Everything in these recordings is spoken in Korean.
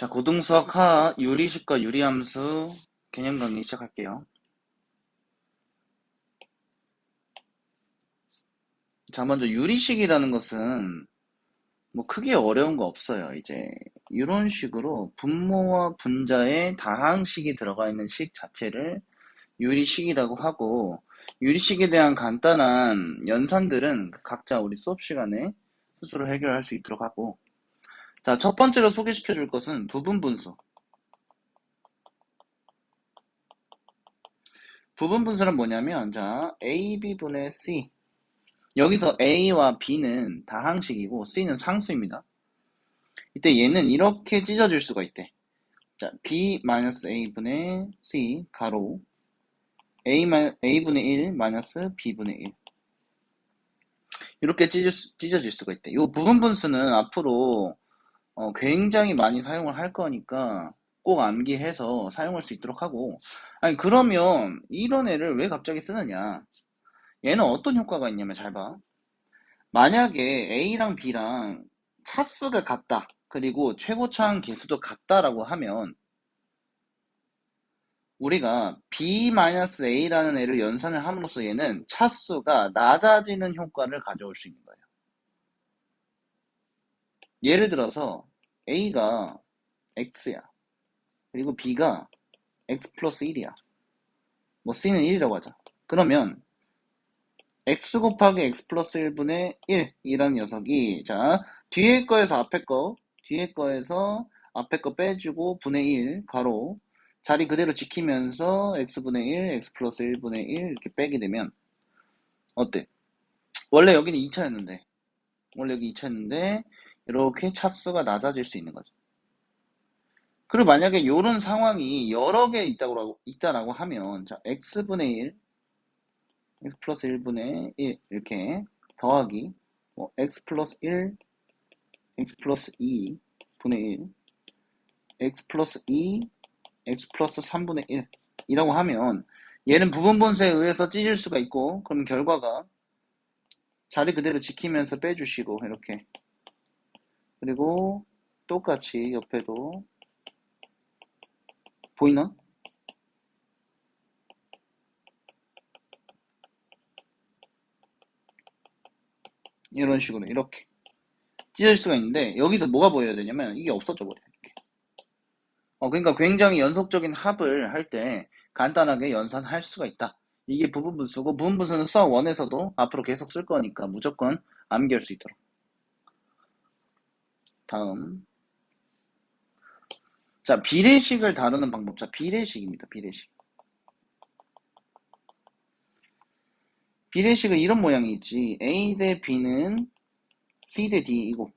자, 고등수학 하 유리식과 유리함수 개념 강의 시작할게요. 자, 먼저 유리식이라는 것은 뭐 크게 어려운 거 없어요. 이제 이런 식으로 분모와 분자의 다항식이 들어가 있는 식 자체를 유리식이라고 하고, 유리식에 대한 간단한 연산들은 각자 우리 수업 시간에 스스로 해결할 수 있도록 하고, 자, 첫 번째로 소개시켜 줄 것은 부분분수. 부분분수는 뭐냐면, 자, AB분의 C. 여기서 A와 B는 다항식이고 C는 상수입니다. 이때 얘는 이렇게 찢어질 수가 있대. 자, B-A분의 C 가로 A분의 1 마이너스 B분의 1 이렇게 찢어질 수가 있대. 이 부분분수는 앞으로 굉장히 많이 사용을 할 거니까 꼭 암기해서 사용할 수 있도록 하고, 아니 그러면 이런 애를 왜 갑자기 쓰느냐. 얘는 어떤 효과가 있냐면 잘 봐. 만약에 A랑 B랑 차수가 같다. 그리고 최고차항 개수도 같다라고 하면 우리가 B-A라는 애를 연산을 함으로써 얘는 차수가 낮아지는 효과를 가져올 수 있는 거예요. 예를 들어서 A가 X야. 그리고 B가 X 플러스 1이야. 뭐 C는 1이라고 하자. 그러면 X 곱하기 X 플러스 1분의 1이라는 녀석이, 자, 뒤에 거에서 앞에 거 빼주고 분의 1 가로 자리 그대로 지키면서 X분의 1, X 플러스 1분의 1 이렇게 빼게 되면 어때? 원래 여기는 2차였는데 원래 여기 2차였는데 이렇게 차수가 낮아질 수 있는 거죠. 그리고 만약에 이런 상황이 여러 개 있다라고 하면, 자, X분의 1, X 플러스 1분의 1 이렇게 더하기 뭐 X 플러스 1, X 플러스 2 분의 1, X 플러스 2, X 플러스 3분의 1 이라고 하면 얘는 부분분수에 의해서 찢을 수가 있고, 그럼 결과가 자리 그대로 지키면서 빼주시고 이렇게, 그리고 똑같이 옆에도 보이나? 이런 식으로 이렇게 찢을 수가 있는데 여기서 뭐가 보여야 되냐면 이게 없어져 버려요. 이렇게. 그러니까 굉장히 연속적인 합을 할 때 간단하게 연산할 수가 있다. 이게 부분분수고, 부분분수는 수학 1에서도 앞으로 계속 쓸 거니까 무조건 암기할 수 있도록. 다음. 자, 비례식을 다루는 방법. 자, 비례식입니다. 비례식. 비례식은 이런 모양이 있지. A 대 B는 C 대 D이고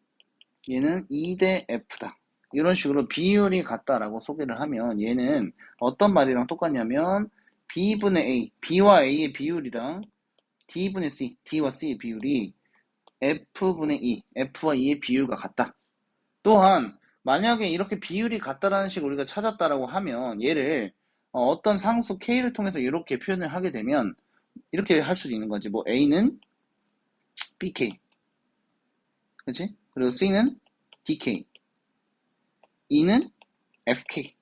얘는 E 대 F다. 이런 식으로 비율이 같다라고 소개를 하면 얘는 어떤 말이랑 똑같냐면 B분의 A, B와 A의 비율이랑 D분의 C, D와 C의 비율이 F분의 E, F와 E의 비율과 같다. 또한 만약에 이렇게 비율이 같다라는 식을 우리가 찾았다라고 하면 얘를 어떤 상수 K를 통해서 이렇게 표현을 하게 되면 이렇게 할 수도 있는 거지. 뭐 A는 BK, 그렇지? 그리고 C는 DK, E는 FK.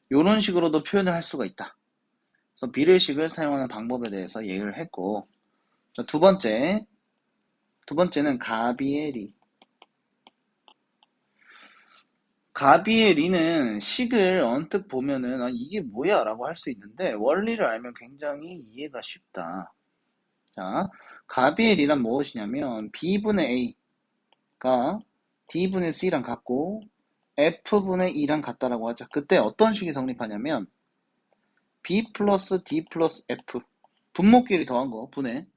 이런 식으로도 표현을 할 수가 있다. 그래서 비례식을 사용하는 방법에 대해서 얘기를 했고, 자, 두 번째는 가비의 리. 가비의 리는 식을 언뜻 보면은 이게 뭐야 라고 할 수 있는데 원리를 알면 굉장히 이해가 쉽다. 자, 가비의 리란 무엇이냐면 B분의 A가 D분의 C랑 같고 F분의 E랑 같다라고 하자. 그때 어떤 식이 성립하냐면 B 플러스 D 플러스 F, 분모끼리 더한 거 분의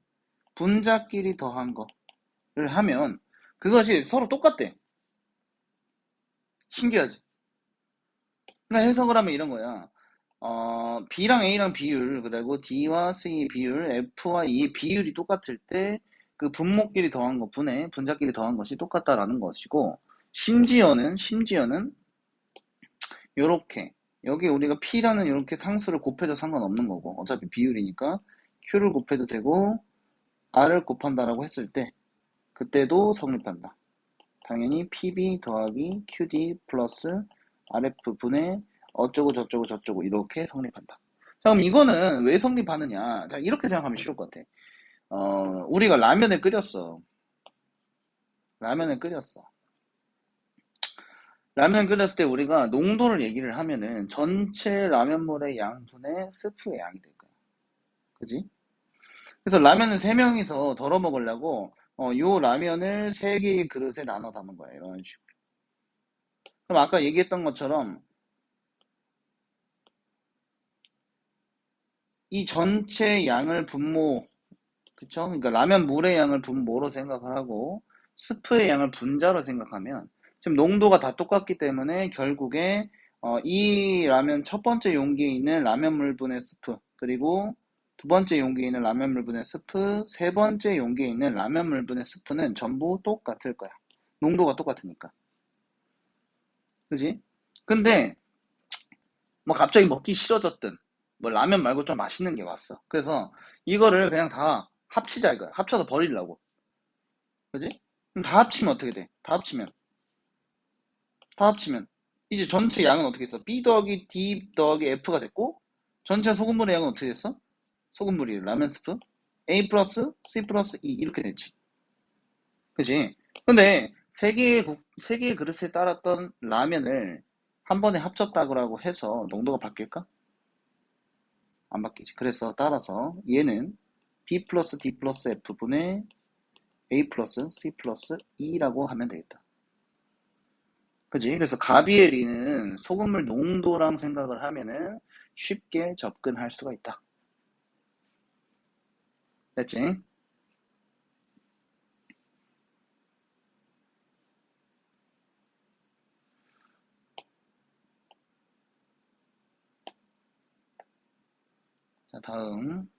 분자끼리 더한 거를 하면 그것이 서로 똑같대. 신기하지? 그러니까 해석을 하면 이런 거야. B랑 A랑 비율, 그리고 D와 C의 비율, F와 E의 비율이 똑같을 때 그 분모끼리 더한 거 분의 분자끼리 더한 것이 똑같다라는 것이고, 심지어는 요렇게 여기 우리가 P라는 이렇게 상수를 곱해도 상관없는 거고 어차피 비율이니까 Q를 곱해도 되고 R을 곱한다라고 했을 때 그때도 성립한다. 당연히 PB 더하기 QD 플러스 RF 분의 어쩌고 저쩌고 저쩌고 이렇게 성립한다. 자, 그럼 이거는 왜 성립하느냐? 자, 이렇게 생각하면 쉬울 것 같아. 우리가 라면을 끓였어. 라면을 끓였어. 라면 끓였을 때 우리가 농도를 얘기를 하면은 전체 라면물의 양분의 스프의 양이 될 거야. 그지? 그래서 라면을 세 명이서 덜어 먹으려고 요 라면을 세 개의 그릇에 나눠 담은 거야. 이런 식으로. 그럼 아까 얘기했던 것처럼 이 전체 양을 분모, 그쵸? 그러니까 라면 물의 양을 분모로 생각을 하고 스프의 양을 분자로 생각하면 지금 농도가 다 똑같기 때문에 결국에 이 라면 첫 번째 용기에 있는 라면 물분의 스프, 그리고 두 번째 용기에 있는 라면 물분의 스프, 세 번째 용기에 있는 라면 물분의 스프는 전부 똑같을 거야. 농도가 똑같으니까. 그지? 근데 뭐 갑자기 먹기 싫어졌든 뭐 라면 말고 좀 맛있는 게 왔어. 그래서 이거를 그냥 다 합치자 이거야. 합쳐서 버리려고. 그지? 그럼 다 합치면 어떻게 돼? 다 합치면 이제 전체 양은 어떻게 했어? B 더하기 D 더하기 F가 됐고 전체 소금물의 양은 어떻게 됐어? 소금물이 라면 스프 A 플러스 C 플러스 E 이렇게 됐지. 그지? 근데 세 개의 그릇에 따랐던 라면을 한 번에 합쳤다고 해서 농도가 바뀔까? 안 바뀌지. 그래서 따라서 얘는 B 플러스 D 플러스 F분의 A 플러스 C 플러스 E라고 하면 되겠다. 그지? 그래서 가비에리는 소금물 농도랑 생각을 하면은 쉽게 접근할 수가 있다. 됐지? 자, 다음.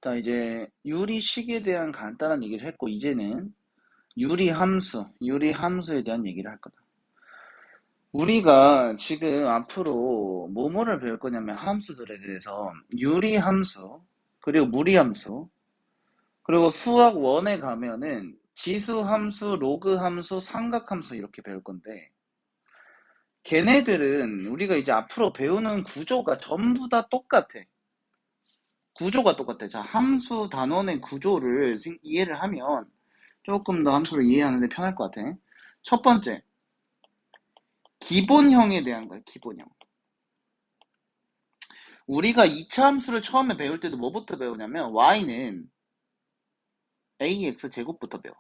자, 이제 유리식에 대한 간단한 얘기를 했고, 이제는 유리함수에 대한 얘기를 할 거다. 우리가 지금 앞으로 뭐뭐를 배울 거냐면 함수들에 대해서 유리함수, 그리고 무리함수, 그리고 수학 1에 가면은 지수함수, 로그함수, 삼각함수 이렇게 배울 건데 걔네들은 우리가 이제 앞으로 배우는 구조가 전부 다 똑같아. 구조가 똑같아. 자, 함수 단원의 구조를 이해를 하면 조금 더 함수를 이해하는 데 편할 것 같아. 첫 번째, 기본형에 대한 거야, 기본형. 우리가 2차 함수를 처음에 배울 때도 뭐부터 배우냐면 y는 ax 제곱부터 배워.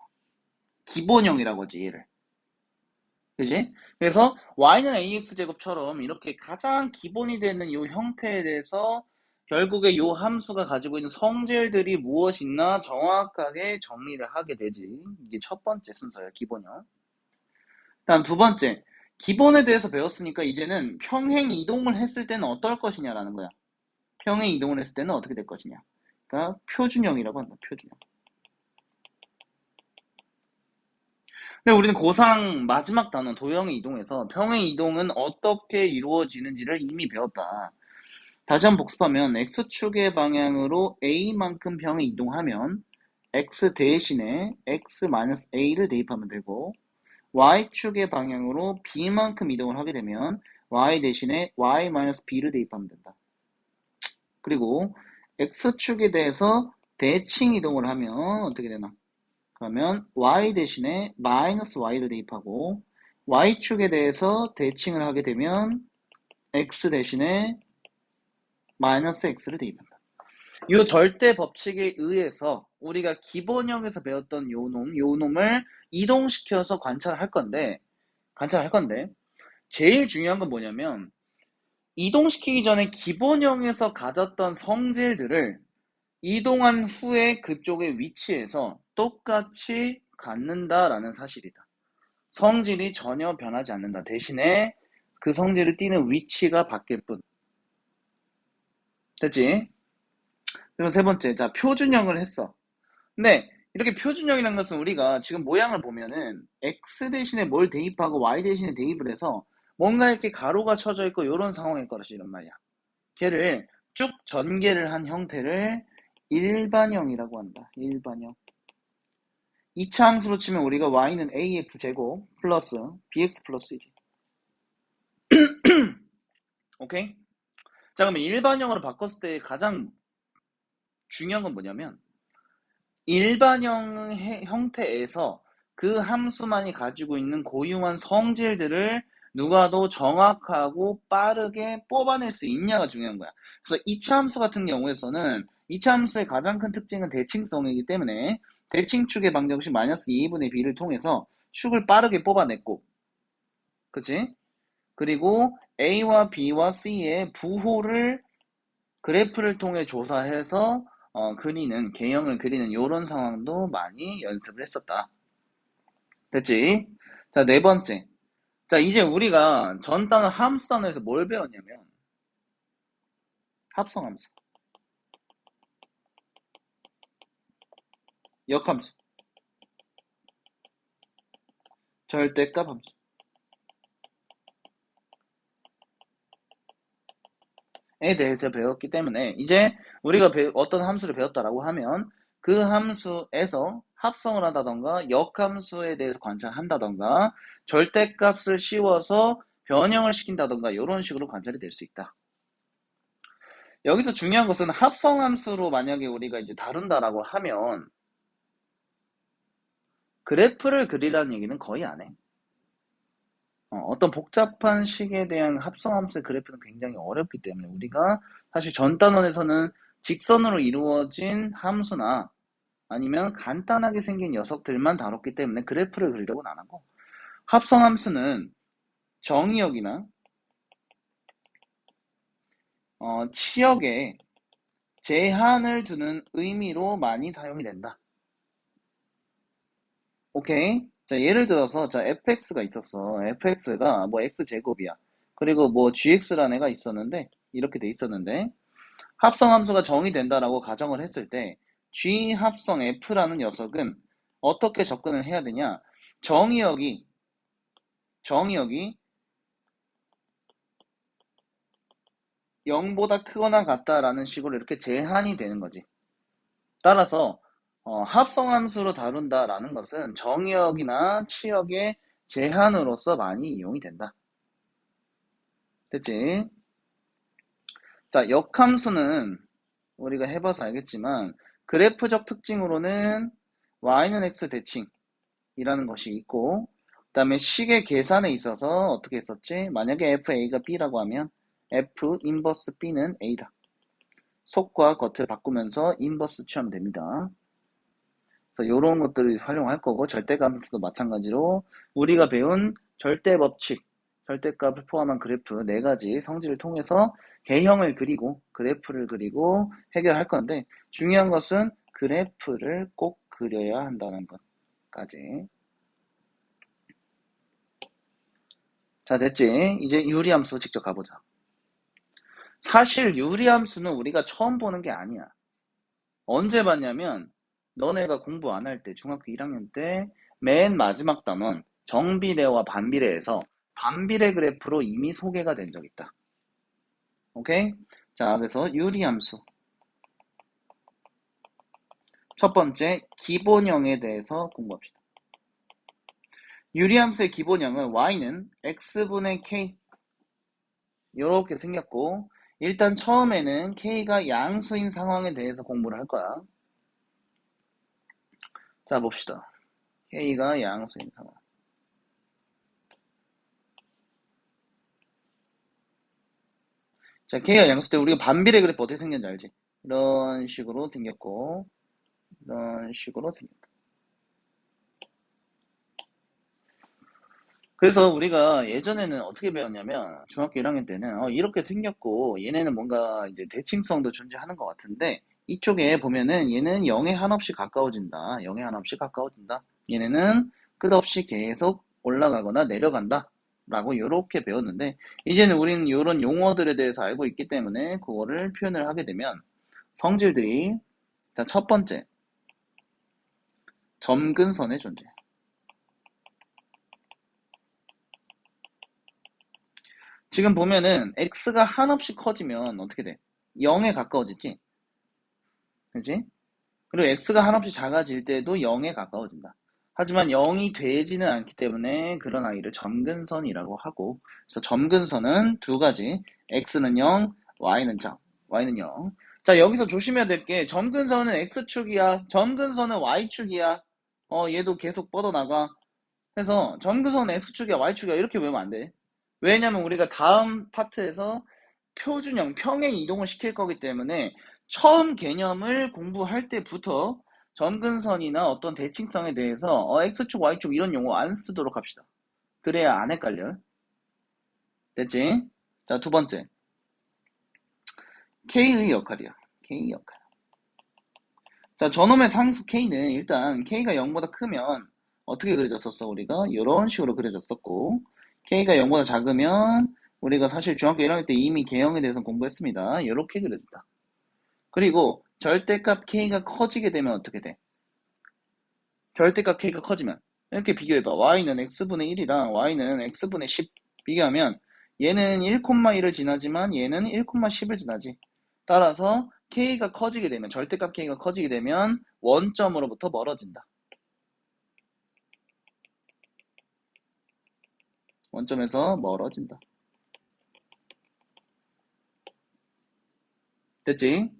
기본형이라고 하지, 얘를. 그지? 그래서 y는 ax제곱처럼 이렇게 가장 기본이 되는 이 형태에 대해서 결국에 이 함수가 가지고 있는 성질들이 무엇이나 정확하게 정리를 하게 되지. 이게 첫 번째 순서예요, 기본형. 다음 두 번째, 기본에 대해서 배웠으니까 이제는 평행 이동을 했을 때는 어떨 것이냐라는 거야. 평행 이동을 했을 때는 어떻게 될 것이냐. 그러니까 표준형이라고 한다, 표준형. 근데 우리는 고3 마지막 단원 도형의 이동에서 평행 이동은 어떻게 이루어지는지를 이미 배웠다. 다시 한번 복습하면 x축의 방향으로 a만큼 평행 이동하면 x 대신에 x-a를 대입하면 되고 y축의 방향으로 b만큼 이동을 하게 되면 y 대신에 y-b를 대입하면 된다. 그리고 x축에 대해서 대칭 이동을 하면 어떻게 되나? 그러면 y 대신에 마이너스 y를 대입하고 y축에 대해서 대칭을 하게 되면 x 대신에 마이너스 x를 대입한다. 이 절대 법칙에 의해서 우리가 기본형에서 배웠던 요 놈을 이동시켜서 관찰할 건데 제일 중요한 건 뭐냐면 이동시키기 전에 기본형에서 가졌던 성질들을 이동한 후에 그쪽의 위치에서 똑같이 갖는다라는 사실이다. 성질이 전혀 변하지 않는다. 대신에 그 성질을 띠는 위치가 바뀔 뿐. 됐지? 그리고 세 번째, 자, 표준형을 했어. 근데 이렇게 표준형이라는 것은 우리가 지금 모양을 보면은 x 대신에 뭘 대입하고 y 대신에 대입을 해서 뭔가 이렇게 가로가 쳐져 있고 이런 상황일 거라시란 말이야. 걔를 쭉 전개를 한 형태를 일반형이라고 한다. 일반형. 2차 함수로 치면 우리가 y는 ax 제곱 플러스 bx 플러스 1이. 오케이? 자, 그러면 일반형으로 바꿨을 때 가장 중요한 건 뭐냐면 일반형 형태에서 그 함수만이 가지고 있는 고유한 성질들을 누가 더 정확하고 빠르게 뽑아낼 수 있냐가 중요한 거야. 그래서 2차 함수 같은 경우에서는 2차 함수의 가장 큰 특징은 대칭성이기 때문에 대칭축의 방정식 마이너스 2분의 b를 통해서 축을 빠르게 뽑아냈고, 그치? 그리고 a와 b와 c의 부호를 그래프를 통해 조사해서 그리는, 개형을 그리는 이런 상황도 많이 연습을 했었다. 됐지? 자, 네 번째. 자, 이제 우리가 전 단어 함수 단어에서 뭘 배웠냐면 합성함수, 역함수, 절대값 함수. 에 대해서 배웠기 때문에 이제 우리가 어떤 함수를 배웠다라고 하면 그 함수에서 합성을 한다던가 역함수에 대해서 관찰한다던가 절대값을 씌워서 변형을 시킨다던가 이런 식으로 관찰이 될 수 있다. 여기서 중요한 것은 합성함수로 만약에 우리가 이제 다룬다라고 하면 그래프를 그리라는 얘기는 거의 안 해. 어떤 복잡한 식에 대한 합성함수의 그래프는 굉장히 어렵기 때문에 우리가 사실 전 단원에서는 직선으로 이루어진 함수나 아니면 간단하게 생긴 녀석들만 다뤘기 때문에 그래프를 그리려고는 안 하고 합성함수는 정의역이나 치역에 제한을 두는 의미로 많이 사용이 된다. 오케이. 자, 예를 들어서, 자, fx가 있었어. fx가 뭐 x제곱이야. 그리고 뭐 gx라는 애가 있었는데, 이렇게 돼 있었는데, 합성함수가 정의된다라고 가정을 했을 때, g 합성 f라는 녀석은 어떻게 접근을 해야 되냐? 정의역이 0보다 크거나 같다라는 식으로 이렇게 제한이 되는 거지. 따라서, 합성함수로 다룬다라는 것은 정의역이나 치역의 제한으로서 많이 이용이 된다. 됐지? 자, 역함수는 우리가 해봐서 알겠지만 그래프적 특징으로는 y는 x 대칭이라는 것이 있고 그 다음에 식의 계산에 있어서 어떻게 했었지? 만약에 fa가 b라고 하면 f 인버스 b는 a다. 속과 겉을 바꾸면서 인버스 취하면 됩니다. 그래서 이런 것들을 활용할 거고 절대값도 마찬가지로 우리가 배운 절대법칙, 절대값을 포함한 그래프 네 가지 성질을 통해서 개형을 그리고 그래프를 그리고 해결할 건데 중요한 것은 그래프를 꼭 그려야 한다는 것까지. 자, 됐지? 이제 유리함수 직접 가보자. 사실 유리함수는 우리가 처음 보는 게 아니야. 언제 봤냐면 너네가 공부 안 할 때 중학교 1학년 때 맨 마지막 단원 정비례와 반비례에서 반비례 그래프로 이미 소개가 된 적 있다. 오케이? 자, 그래서 유리함수. 첫 번째, 기본형에 대해서 공부합시다. 유리함수의 기본형은 y는 x분의 k 이렇게 생겼고 일단 처음에는 k가 양수인 상황에 대해서 공부를 할 거야. 자, 봅시다. k가 양수인 상황. 자, k가 양수 때 우리가 반비례 그래프 어떻게 생겼는지 알지? 이런 식으로 생겼고 이런 식으로 생겼다. 그래서 우리가 예전에는 어떻게 배웠냐면 중학교 1학년 때는 이렇게 생겼고 얘네는 뭔가 이제 대칭성도 존재하는 것 같은데 이쪽에 보면은 얘는 0에 한없이 가까워진다. 0에 한없이 가까워진다. 얘네는 끝없이 계속 올라가거나 내려간다. 라고 이렇게 배웠는데 이제는 우리는 이런 용어들에 대해서 알고 있기 때문에 그거를 표현을 하게 되면 성질들이 자, 첫 번째 점근선의 존재. 지금 보면은 x가 한없이 커지면 어떻게 돼? 0에 가까워지지? 그치? 그리고 x가 한없이 작아질 때도 0에 가까워진다. 하지만 0이 되지는 않기 때문에 그런 아이를 점근선이라고 하고, 그래서 점근선은 두 가지, x는 0, y는 0. 자, 여기서 조심해야 될 게 점근선은 x축이야, 점근선은 y축이야. 얘도 계속 뻗어나가. 그래서 점근선은 x축이야, y축이야 이렇게 외우면 안 돼. 왜냐면 우리가 다음 파트에서 표준형, 평행 이동을 시킬 거기 때문에 처음 개념을 공부할 때부터 점근선이나 어떤 대칭성에 대해서 x축, y축 이런 용어 안 쓰도록 합시다. 그래야 안 헷갈려. 됐지? 자, 두 번째. k의 역할이야. k의 역할. 자, 저놈의 상수 k는 일단 k가 0보다 크면 어떻게 그려졌었어? 우리가 이런 식으로 그려졌었고, k가 0보다 작으면 우리가 사실 중학교 1학년 때 이미 개형에 대해서 공부했습니다. 이렇게 그려졌다. 그리고 절대값 k가 커지게 되면 어떻게 돼? 절대값 k가 커지면 이렇게 비교해봐. y는 x분의 1이랑 y는 x분의 10 비교하면 얘는 1,1을 지나지만 얘는 1,10을 지나지. 따라서 k가 커지게 되면, 절대값 k가 커지게 되면 원점으로부터 멀어진다. 원점에서 멀어진다. 됐지?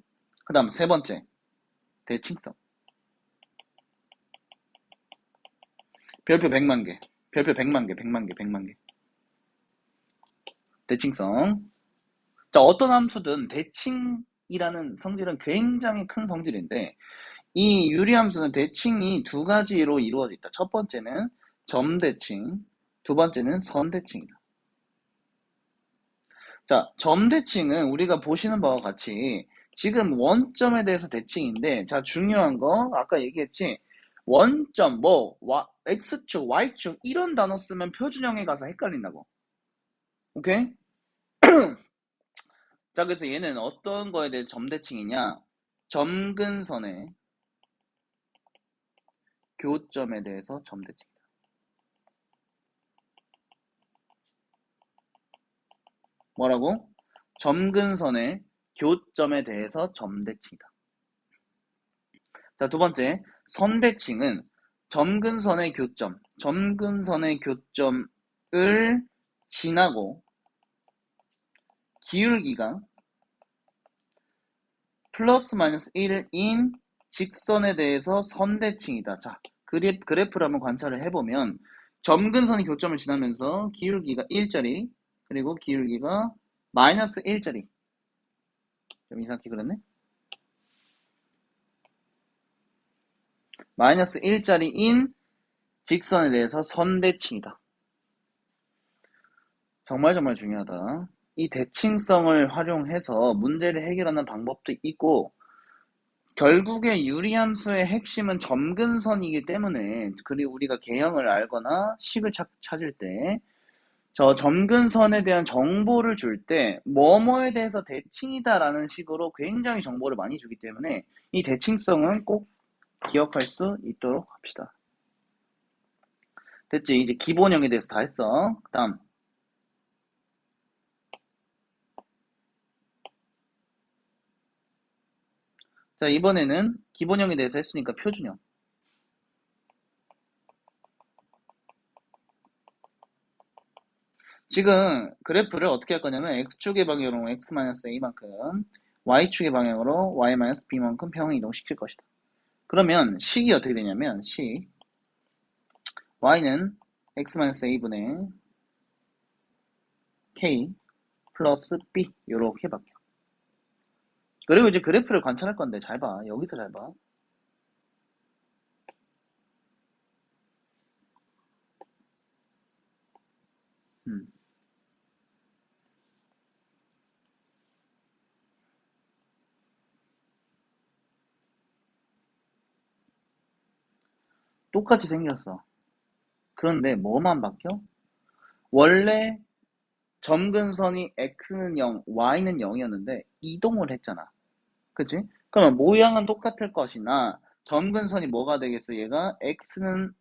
그 다음 세 번째, 대칭성. 별표 100만 개, 별표 100만 개, 100만 개, 100만 개. 대칭성. 자, 어떤 함수든 대칭이라는 성질은 굉장히 큰 성질인데, 이 유리함수는 대칭이 두 가지로 이루어져 있다. 첫 번째는 점대칭, 두 번째는 선대칭이다. 자, 점대칭은 우리가 보시는 바와 같이 지금 원점에 대해서 대칭인데, 자, 중요한 거 아까 얘기했지. 원점, x축, y축 이런 단어 쓰면 표준형에 가서 헷갈린다고. 오케이? 자, 그래서 얘는 어떤 거에 대해 점대칭이냐? 점근선의 교점에 대해서 점대칭이다. 뭐라고? 점근선의 교점에 대해서 점대칭이다. 자, 두 번째, 선대칭은 점근선의 교점을 지나고 기울기가 플러스 마이너스 1인 직선에 대해서 선대칭이다. 자, 그래프를 한번 관찰을 해보면 점근선이 교점을 지나면서 기울기가 1짜리, 그리고 기울기가 마이너스 1짜리. 좀 이상하게 그렸네? 마이너스 1짜리인 직선에 대해서 선대칭이다. 정말 중요하다. 이 대칭성을 활용해서 문제를 해결하는 방법도 있고, 결국에 유리함수의 핵심은 점근선이기 때문에, 그리고 우리가 개형을 알거나 식을 찾을 때 저 점근선에 대한 정보를 줄 때 뭐뭐에 대해서 대칭이다라는 식으로 굉장히 정보를 많이 주기 때문에 이 대칭성은 꼭 기억할 수 있도록 합시다. 됐지? 이제 기본형에 대해서 다 했어. 그 다음, 자, 이번에는 기본형에 대해서 했으니까 표준형. 지금 그래프를 어떻게 할 거냐면 x축의 방향으로 x-a만큼, y축의 방향으로 y-b만큼 평행 이동시킬 것이다. 그러면 식이 어떻게 되냐면 y는 x-a분의 k 플러스 b 이렇게 바뀌어. 그리고 이제 그래프를 관찰할 건데 잘 봐. 여기서 잘 봐. 음. 똑같이 생겼어. 그런데 뭐만 바뀌어? 원래 점근선이 x는 0, y는 0이었는데 이동을 했잖아. 그치? 그러면 모양은 똑같을 것이나 점근선이 뭐가 되겠어? 얘가 x는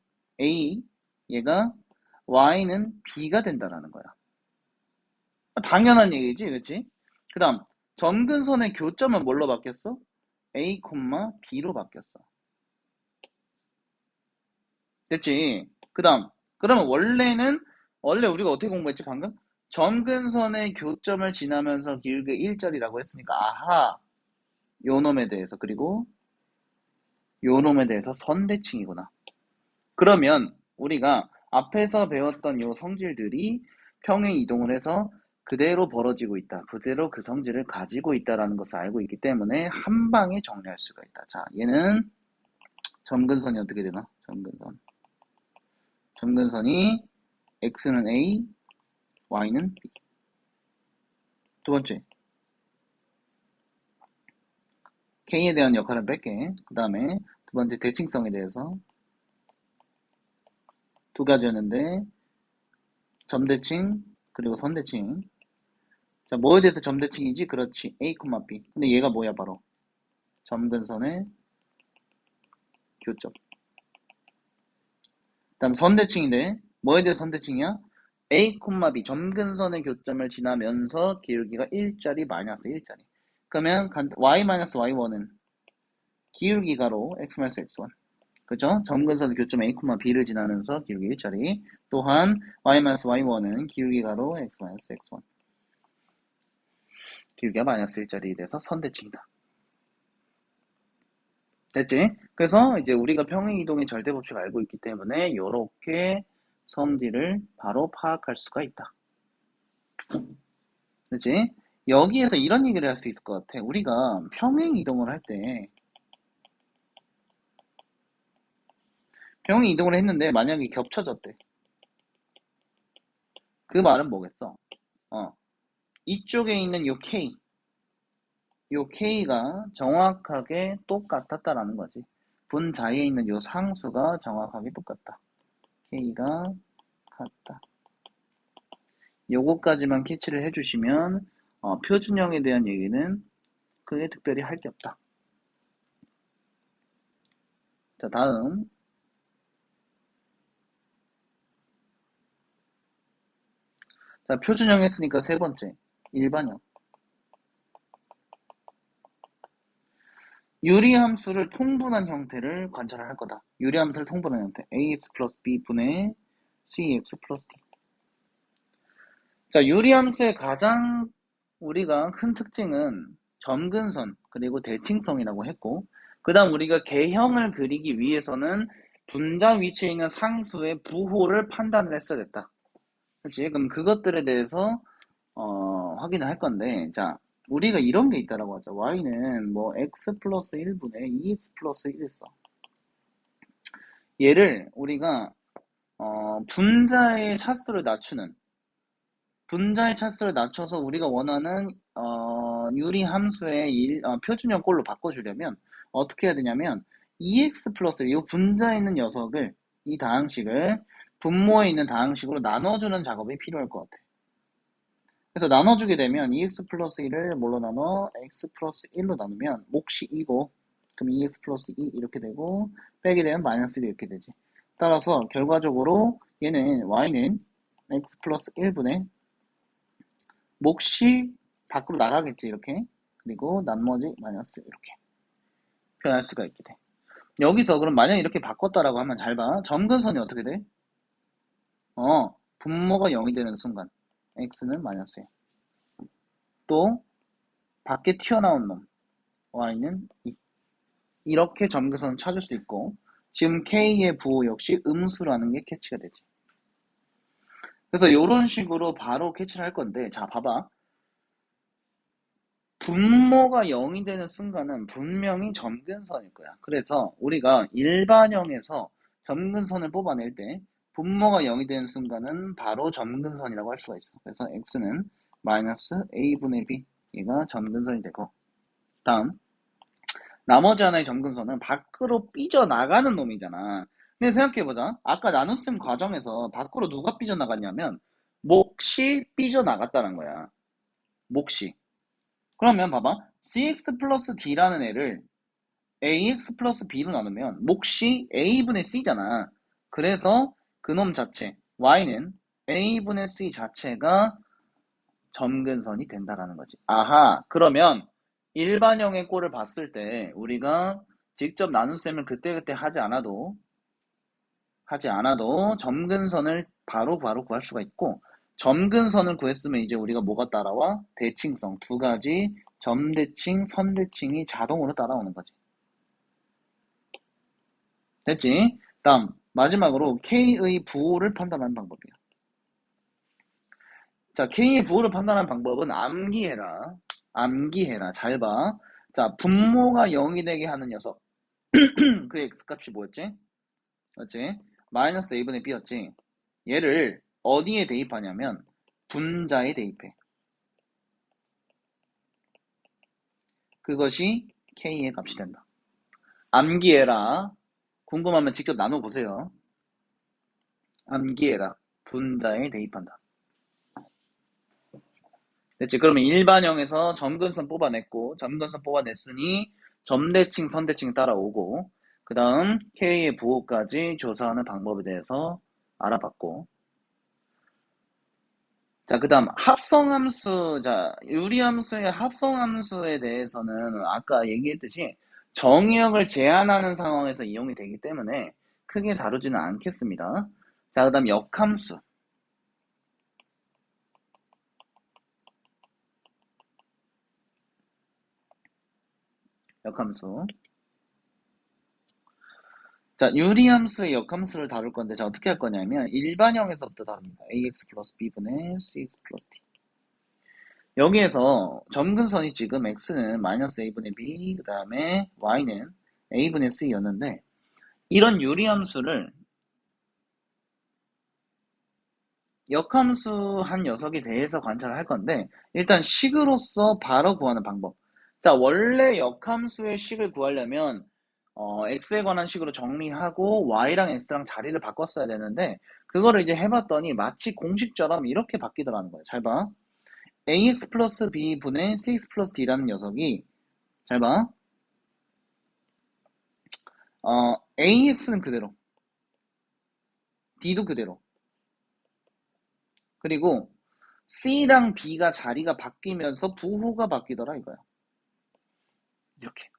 a, 얘가 y는 b가 된다라는 거야. 당연한 얘기지, 그치? 그 다음, 점근선의 교점은 뭘로 바뀌었어? a, b로 바뀌었어. 됐지? 그 다음, 그러면 원래 우리가 어떻게 공부했지, 방금? 점근선의 교점을 지나면서 길게 일자리라고 했으니까, 아하, 요 놈에 대해서, 그리고 요 놈에 대해서 선대칭이구나. 그러면 우리가 앞에서 배웠던 요 성질들이 평행 이동을 해서 그대로 벌어지고 있다. 그대로 그 성질을 가지고 있다라는 것을 알고 있기 때문에 한 방에 정리할 수가 있다. 자, 얘는 점근선이 어떻게 되나? 점근선. 점근선이 x는 a, y는 b. 두 번째, k에 대한 역할은 뺄게. 그 다음에 두 번째 대칭성에 대해서 두 가지였는데 점대칭 그리고 선대칭. 자, 뭐에 대해서 점대칭이지? 그렇지. a, b. 근데 얘가 뭐야? 바로 점근선의 교점. 다음 선대칭인데 뭐에 대해 선대칭이야? a, b 점근선의 교점을 지나면서 기울기가 일자리 마이너스 일자리. 그러면 y-y1은 기울기가로 x-x1. 그죠? 점근선의 교점 a, b를 지나면서 기울기 일자리. 또한 y-y1은 기울기가로 x-x1. 기울기가 마이너스 일자리에 대해서 선대칭이다. 됐지? 그래서 이제 우리가 평행이동의 절대법칙을 알고 있기 때문에 이렇게 성질을 바로 파악할 수가 있다. 그치? 여기에서 이런 얘기를 할 수 있을 것 같아. 우리가 평행이동을 할 때 평행이동을 했는데 만약에 겹쳐졌대. 그 말은 뭐겠어? 이쪽에 있는 요 K가 정확하게 똑같았다라는 거지. 분자에 있는 요 상수가 정확하게 똑같다. K가 같다. 요거까지만 캐치를 해주시면 표준형에 대한 얘기는 크게 특별히 할 게 없다. 자, 다음. 자, 표준형 했으니까 세 번째. 일반형. 유리함수를 통분한 형태를 관찰할 거다. 유리함수를 통분한 형태. ax 플러스 b 분의 cx 플러스 d. 자, 유리함수의 가장 우리가 큰 특징은 점근선 그리고 대칭성이라고 했고, 그 다음 우리가 개형을 그리기 위해서는 분자 위치에 있는 상수의 부호를 판단을 했어야 됐다. 그렇지? 그럼 그것들에 대해서 확인을 할 건데, 자, 우리가 이런 게 있다라고 하죠. y는 뭐 x 플러스 1분의 2x 플러스 1 써. 얘를 우리가 분자의 차수를 낮추는, 분자의 차수를 낮춰서 우리가 원하는 유리 함수의 표준형 꼴로 바꿔주려면 어떻게 해야 되냐면 2x 플러스 이 분자에 있는 녀석을, 이 다항식을 분모에 있는 다항식으로 나눠주는 작업이 필요할 것 같아. 그래서 나눠주게 되면 2x 플러스 1을 뭘로 나눠? x 플러스 1로 나누면 몫이 2고, 그럼 2x 플러스 2 이렇게 되고, 빼게 되면 마이너스 1 이렇게 되지. 따라서 결과적으로 얘는 y는 x 플러스 1분의 몫이 밖으로 나가겠지, 이렇게. 그리고 나머지 마이너스 이렇게 표현할 수가 있게 돼. 여기서 그럼 만약 이렇게 바꿨다라고 하면 잘 봐. 점근선이 어떻게 돼? 분모가 0이 되는 순간 x는 마이너스야. 또 밖에 튀어나온 놈 y는 2. 이렇게 점근선을 찾을 수 있고, 지금 k의 부호 역시 음수라는 게 캐치가 되지. 그래서 이런 식으로 바로 캐치를 할 건데, 자 봐봐. 분모가 0이 되는 순간은 분명히 점근선일 거야. 그래서 우리가 일반형에서 점근선을 뽑아낼 때 분모가 0이 되는 순간은 바로 점근선이라고 할 수가 있어. 그래서 x는 마이너스 a분의 b, 얘가 점근선이 되고, 다음 나머지 하나의 점근선은 밖으로 삐져나가는 놈이잖아. 근데 생각해보자. 아까 나눗셈 과정에서 밖으로 누가 삐져나갔냐면 몫이 삐져나갔다는 거야. 몫이. 그러면 봐봐. cx 플러스 d라는 애를 ax 플러스 b로 나누면 몫이 a분의 c잖아. 그래서 그놈 자체, y는 a분의 c 자체가 점근선이 된다라는 거지. 아하, 그러면 일반형의 꼴을 봤을 때 우리가 직접 나눗셈을 그때그때 하지 않아도 하지 않아도 점근선을 바로 구할 수가 있고, 점근선을 구했으면 이제 우리가 뭐가 따라와? 대칭성 두 가지, 점대칭, 선대칭이 자동으로 따라오는 거지. 됐지? 다음 마지막으로 K의 부호를 판단하는 방법이야. 자, K의 부호를 판단하는 방법은 암기해라. 암기해라. 잘 봐. 자, 분모가 0이 되게 하는 녀석. 그 X값이 뭐였지? 맞지? 마이너스 A분의 B였지. 얘를 어디에 대입하냐면 분자에 대입해. 그것이 K의 값이 된다. 암기해라. 궁금하면 직접 나눠보세요. 암기해라. 분자에 대입한다. 됐지? 그러면 일반형에서 점근선 뽑아냈고, 점근선 뽑아냈으니 점대칭, 선대칭 따라오고, 그 다음 K의 부호까지 조사하는 방법에 대해서 알아봤고, 자, 그 다음 합성함수, 자, 유리함수의 합성함수에 대해서는 아까 얘기했듯이 정의역을 제한하는 상황에서 이용이 되기 때문에 크게 다루지는 않겠습니다. 자, 그 다음 역함수. 역함수. 자, 유리함수의 역함수를 다룰 건데, 자, 어떻게 할 거냐면, 일반형에서부터 다룹니다. ax 플러스 b분의 cx 플러스 d. 여기에서 점근선이 지금 x는 마이너스 a분의 b, 그 다음에 y는 a분의 c였는데, 이런 유리함수를 역함수 한 녀석에 대해서 관찰을 할 건데, 일단 식으로서 바로 구하는 방법. 자, 원래 역함수의 식을 구하려면 x에 관한 식으로 정리하고 y랑 x랑 자리를 바꿨어야 되는데, 그거를 이제 해봤더니 마치 공식처럼 이렇게 바뀌더라는 거예요. 잘 봐. ax 플러스 b분의 cx 플러스 d라는 녀석이, 잘 봐. ax는 그대로, d도 그대로. 그리고 c랑 b가 자리가 바뀌면서 부호가 바뀌더라 이거야. 이렇게.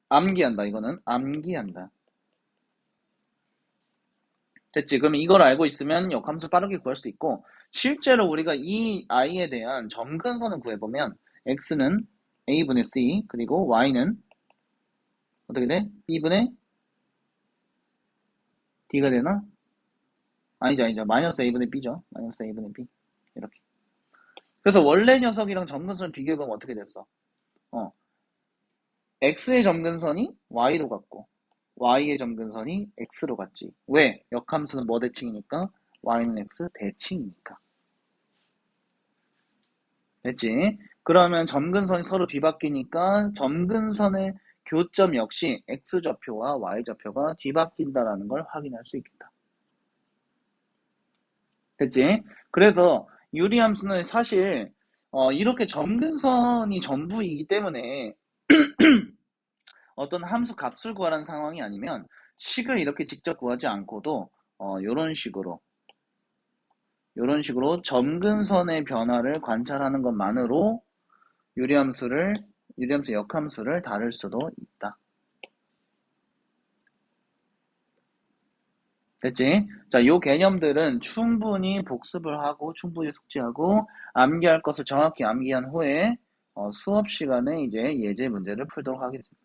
암기한다. 이거는 암기한다. 됐지? 그러면 이걸 알고 있으면 역함수 빠르게 구할 수 있고, 실제로 우리가 이 i에 대한 점근선을 구해보면 x는 a분의 c, 그리고 y는 어떻게 돼? b분의 d가 되나? 아니죠. 마이너스 a분의 b죠. 마이너스 a분의 b. 이렇게. 그래서 원래 녀석이랑 점근선을 비교해보면 어떻게 됐어? x의 점근선이 y로 갔고, y의 점근선이 x로 갔지. 왜? 역함수는 뭐 대칭이니까? y는 x 대칭이니까. 됐지? 그러면 점근선이 서로 뒤바뀌니까 점근선의 교점 역시 x좌표와 y좌표가 뒤바뀐다라는 걸 확인할 수 있겠다. 됐지? 그래서 유리함수는 사실 이렇게 점근선이 전부이기 때문에 어떤 함수 값을 구하라는 상황이 아니면 식을 이렇게 직접 구하지 않고도 이런 식으로 점근선의 변화를 관찰하는 것만으로 유리함수 역함수를 다룰 수도 있다. 됐지? 자, 요 개념들은 충분히 복습을 하고 충분히 숙지하고 암기할 것을 정확히 암기한 후에 수업 시간에 이제 예제 문제를 풀도록 하겠습니다.